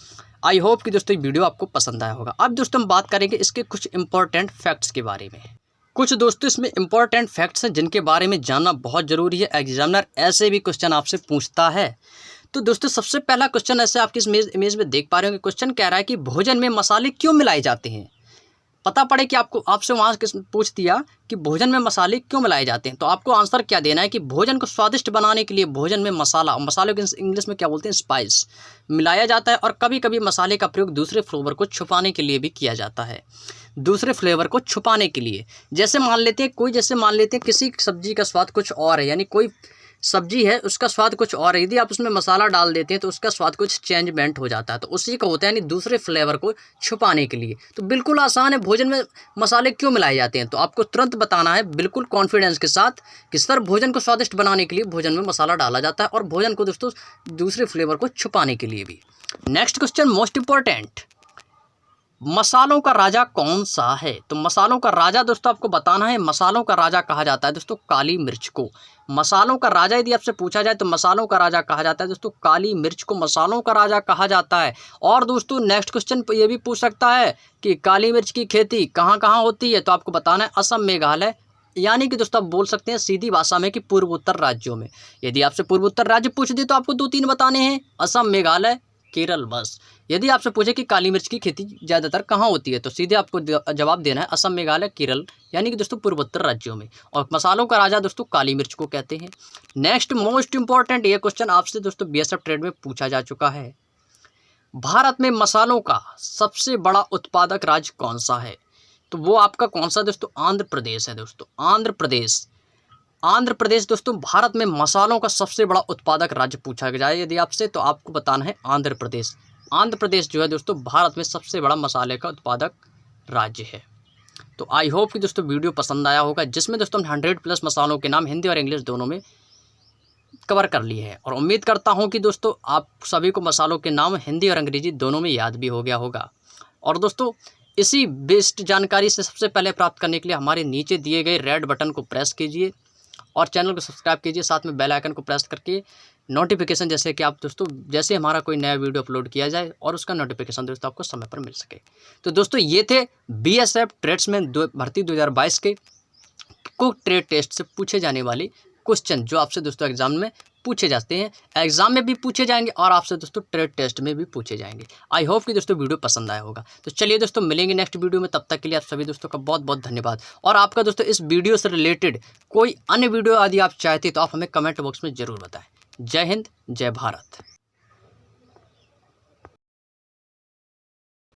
आई होप कि दोस्तों ये वीडियो आपको पसंद आया होगा। अब दोस्तों हम बात करेंगे इसके कुछ इंपॉर्टेंट फैक्ट्स के बारे में। कुछ दोस्तों इसमें इंपॉर्टेंट फैक्ट्स हैं जिनके बारे में जानना बहुत ज़रूरी है, एग्जामिनर ऐसे भी क्वेश्चन आपसे पूछता है। तो दोस्तों सबसे पहला क्वेश्चन ऐसे आपकी इमेज में देख पा रहे होंगे, क्वेश्चन कह रहा है कि भोजन में मसाले क्यों मिलाए जाते हैं। पता पड़े कि आपसे वहाँ पूछ दिया कि भोजन में मसाले क्यों मिलाए जाते हैं, तो आपको आंसर क्या देना है कि भोजन को स्वादिष्ट बनाने के लिए भोजन में मसाले को इंग्लिश में क्या बोलते हैं, स्पाइस, मिलाया जाता है। और कभी कभी मसाले का प्रयोग दूसरे फ्लेवर को छुपाने के लिए भी किया जाता है, दूसरे फ्लेवर को छुपाने के लिए। जैसे मान लेते हैं किसी सब्जी का स्वाद कुछ और है, यानी कोई सब्जी है उसका स्वाद कुछ और है, यदि आप उसमें मसाला डाल देते हैं तो उसका स्वाद कुछ चेंजमेंट हो जाता है, तो उसी का होता है, यानी दूसरे फ्लेवर को छुपाने के लिए। तो बिल्कुल आसान है, भोजन में मसाले क्यों मिलाए जाते हैं, तो आपको तुरंत बताना है बिल्कुल कॉन्फिडेंस के साथ कि सर भोजन को स्वादिष्ट बनाने के लिए भोजन में मसाला डाला जाता है और भोजन को दोस्तों दूसरे फ्लेवर को छुपाने के लिए भी। नेक्स्ट क्वेश्चन मोस्ट इंपॉर्टेंट, मसालों का राजा कौन सा है। तो मसालों का राजा दोस्तों आपको बताना है, मसालों का राजा कहा जाता है दोस्तों काली मिर्च को। मसालों का राजा यदि आपसे पूछा जाए तो मसालों का राजा कहा जाता है दोस्तों काली मिर्च को, मसालों का राजा कहा जाता है। और दोस्तों नेक्स्ट क्वेश्चन ये भी पूछ सकता है कि काली मिर्च की खेती कहाँ कहाँ होती है, तो आपको बताना है असम, मेघालय, यानी कि दोस्तों आप बोल सकते हैं सीधी भाषा में कि पूर्वोत्तर राज्यों में। यदि आपसे पूर्वोत्तर राज्य पूछ दे तो आपको 2-3 बताने हैं, असम, मेघालय, केरल, बस। यदि आपसे पूछे कि काली मिर्च की खेती ज़्यादातर कहाँ होती है, तो सीधे आपको जवाब देना है असम, मेघालय, केरल, यानी कि दोस्तों पूर्वोत्तर राज्यों में। और मसालों का राजा दोस्तों काली मिर्च को कहते हैं। नेक्स्ट मोस्ट इंपॉर्टेंट, ये क्वेश्चन आपसे दोस्तों बीएसएफ ट्रेड में पूछा जा चुका है, भारत में मसालों का सबसे बड़ा उत्पादक राज्य कौन सा है। तो वो आपका कौन सा दोस्तों, आंध्र प्रदेश है दोस्तों, आंध्र प्रदेश दोस्तों भारत में मसालों का सबसे बड़ा उत्पादक राज्य पूछा जाए यदि आपसे, तो आपको बताना है आंध्र प्रदेश। आंध्र प्रदेश जो है दोस्तों भारत में सबसे बड़ा मसाले का उत्पादक राज्य है। तो आई होप कि दोस्तों वीडियो पसंद आया होगा, जिसमें दोस्तों 100+ मसालों के नाम हिंदी और इंग्लिश दोनों में कवर कर लिए हैं। और उम्मीद करता हूं कि दोस्तों आप सभी को मसालों के नाम हिंदी और अंग्रेजी दोनों में याद भी हो गया होगा। और दोस्तों इसी बेस्ट जानकारी से सबसे पहले प्राप्त करने के लिए हमारे नीचे दिए गए रेड बटन को प्रेस कीजिए और चैनल को सब्सक्राइब कीजिए, साथ में बेल आइकन को प्रेस करके नोटिफिकेशन, जैसे कि आप दोस्तों जैसे हमारा कोई नया वीडियो अपलोड किया जाए और उसका नोटिफिकेशन दोस्तों आपको समय पर मिल सके। तो दोस्तों ये थे बीएसएफ ट्रेड्समैन भर्ती 2022 के कुक ट्रेड टेस्ट से पूछे जाने वाले क्वेश्चन, जो आपसे दोस्तों एग्जाम में पूछे जाते हैं, एग्जाम में भी पूछे जाएंगे और आपसे दोस्तों ट्रेड टेस्ट में भी पूछे जाएंगे। आई होप कि दोस्तों वीडियो पसंद आया होगा। तो चलिए दोस्तों मिलेंगे नेक्स्ट वीडियो में, तब तक के लिए आप सभी दोस्तों का बहुत बहुत धन्यवाद। और आपका दोस्तों इस वीडियो से रिलेटेड कोई अन्य वीडियो यदि आप चाहते तो आप हमें कमेंट बॉक्स में ज़रूर बताएं। जय हिंद, जय भारत।